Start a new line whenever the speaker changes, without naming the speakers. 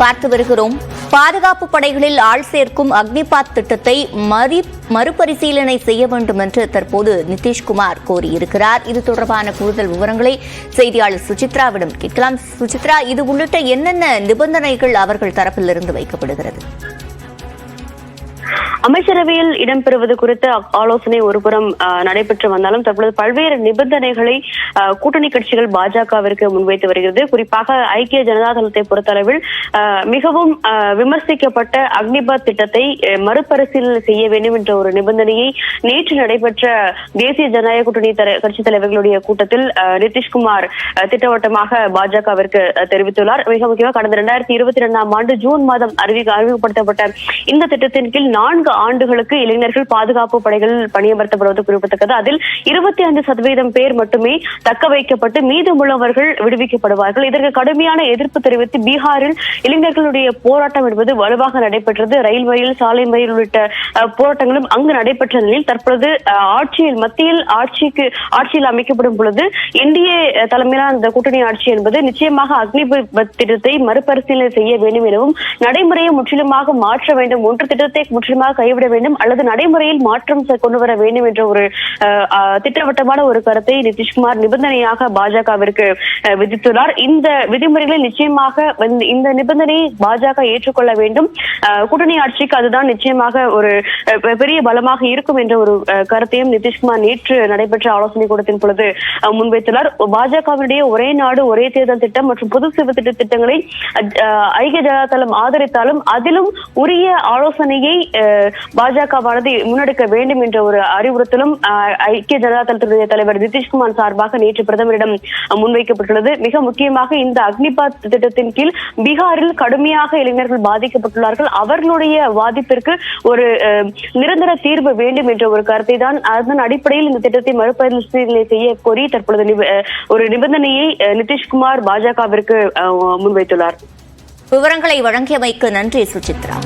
பார்த்து வருகிறோம். பாதுகாப்பு படைகளில் ஆள் சேர்க்கும் அக்னிபாத் திட்டத்தை மறுபரிசீலனை செய்ய வேண்டும் என்று தற்போது நிதிஷ்குமார் கோரியிருக்கிறார். இது தொடர்பான கூடுதல் விவரங்களை செய்தியாளர் சுசித்ராவிடம் கேட்கலாம். சுசித்ரா, இது உள்ளிட்ட என்னென்ன நிபந்தனைகள் அவர்கள் தரப்பிலிருந்து வைக்கப்படுகிறது?
அமைச்சரவையில் இடம்பெறுவது குறித்த ஆலோசனை ஒருபுறம் நடைபெற்று வந்தாலும் தற்பொழுது பல்வேறு நிபந்தனைகளை கூட்டணி கட்சிகள் பாஜகவிற்கு முன்வைத்து வருகிறது. குறிப்பாக ஐக்கிய ஜனதா தளத்தை பொறுத்தளவில் மிகவும் விமர்சிக்கப்பட்ட அக்னிபாத் திட்டத்தை மறுபரிசீலனை செய்ய வேண்டும் என்ற ஒரு நிபந்தனையை நேற்று நடைபெற்ற தேசிய ஜனநாயக கூட்டணி கட்சி தலைவர்களுடைய கூட்டத்தில் நிதிஷ்குமார் திட்டவட்டமாக பாஜகவிற்கு தெரிவித்துள்ளார். மிக முக்கியமாக கடந்த 2022ஆம் ஆண்டு ஜூன் மாதம் அறிமுகப்படுத்தப்பட்ட இந்த திட்டத்தின் கீழ் 4 ஆண்டுகளுக்கு இளைஞர்கள் பாதுகாப்பு படைகளில் பணியமர்த்தப்படுவது குறிப்பிடத்தக்கது. அதில் 25% பேர் மட்டுமே தக்க வைக்கப்பட்டு மீதமுள்ளவர்கள் விடுவிக்கப்படுவார்கள். இதற்கு கடுமையான எதிர்ப்பு தெரிவித்து பீகாரில் இளைஞர்களுடைய போராட்டம் என்பது வலுவாக நடைபெற்றது. ரயில் மறியல், சாலை மறியல் உள்ளிட்ட போராட்டங்களும் அங்கு நடைபெற்ற நிலையில் தற்பொழுது மத்தியில் ஆட்சியில் அமைக்கப்படும் பொழுது என்டிஏ தலைமையிலான இந்த கூட்டணி ஆட்சி என்பது நிச்சயமாக அக்னிபாத் திட்டத்தை மறுபரிசீலனை செய்ய வேண்டும் எனவும் நடைமுறையை முற்றிலுமாக மாற்ற வேண்டும், ஒன்று திட்டத்தை முற்றிலுமாக கைவிட வேண்டும் அல்லது நடைமுறையில் மாற்றம் கொண்டு வர வேண்டும் என்ற ஒரு திட்டவட்டமான ஒரு கருத்தை நிதிஷ்குமார் நிபந்தனையாக பாஜகவிற்கு விதித்துள்ளார். இந்த விதிமுறைகளை நிச்சயமாக இந்த நிபந்தனையை பாஜக ஏற்றுக்கொள்ள வேண்டும். கூட்டணி ஆட்சிக்கு அதுதான் நிச்சயமாக ஒரு பெரிய பலமாக இருக்கும் என்ற ஒரு கருத்தையும் நிதிஷ்குமார் நேற்று நடைபெற்ற ஆலோசனை கூட்டத்தின் பொழுது முன்வைத்துள்ளார். பாஜகவினுடைய ஒரே நாடு ஒரே தேர்தல் திட்டம் மற்றும் பொது சேவை திட்டங்களை ஐக்கிய ஜனதா தளம் ஆதரித்தாலும் அதிலும் உரிய ஆலோசனையை பாஜகவானது முன்னெடுக்க வேண்டும் என்ற ஒரு அறிவுறுத்தலும் ஐக்கிய ஜனதா தளத்துடைய தலைவர் நிதிஷ்குமார் சார்பாக நேற்று பிரதமரிடம் முன்வைக்கப்பட்டுள்ளது. மிக முக்கியமாக இந்த அக்னிபாத் திட்டத்தின் கீழ் பீகாரில் கடுமையாக இளைஞர்கள் பாதிக்கப்பட்டுள்ளார்கள். அவர்களுடைய பாதிப்பிற்கு ஒரு நிரந்தர தீர்வு வேண்டும் என்ற ஒரு கருத்தை தான் அதன் அடிப்படையில் இந்த திட்டத்தை மறுபரிசீலனை செய்ய கோரி தற்பொழுது ஒரு நிபந்தனையை நிதிஷ்குமார் பாஜகவிற்கு முன்வைத்துள்ளார்.
விவரங்களை வழங்கியமைக்கு நன்றி சுசித்ரா.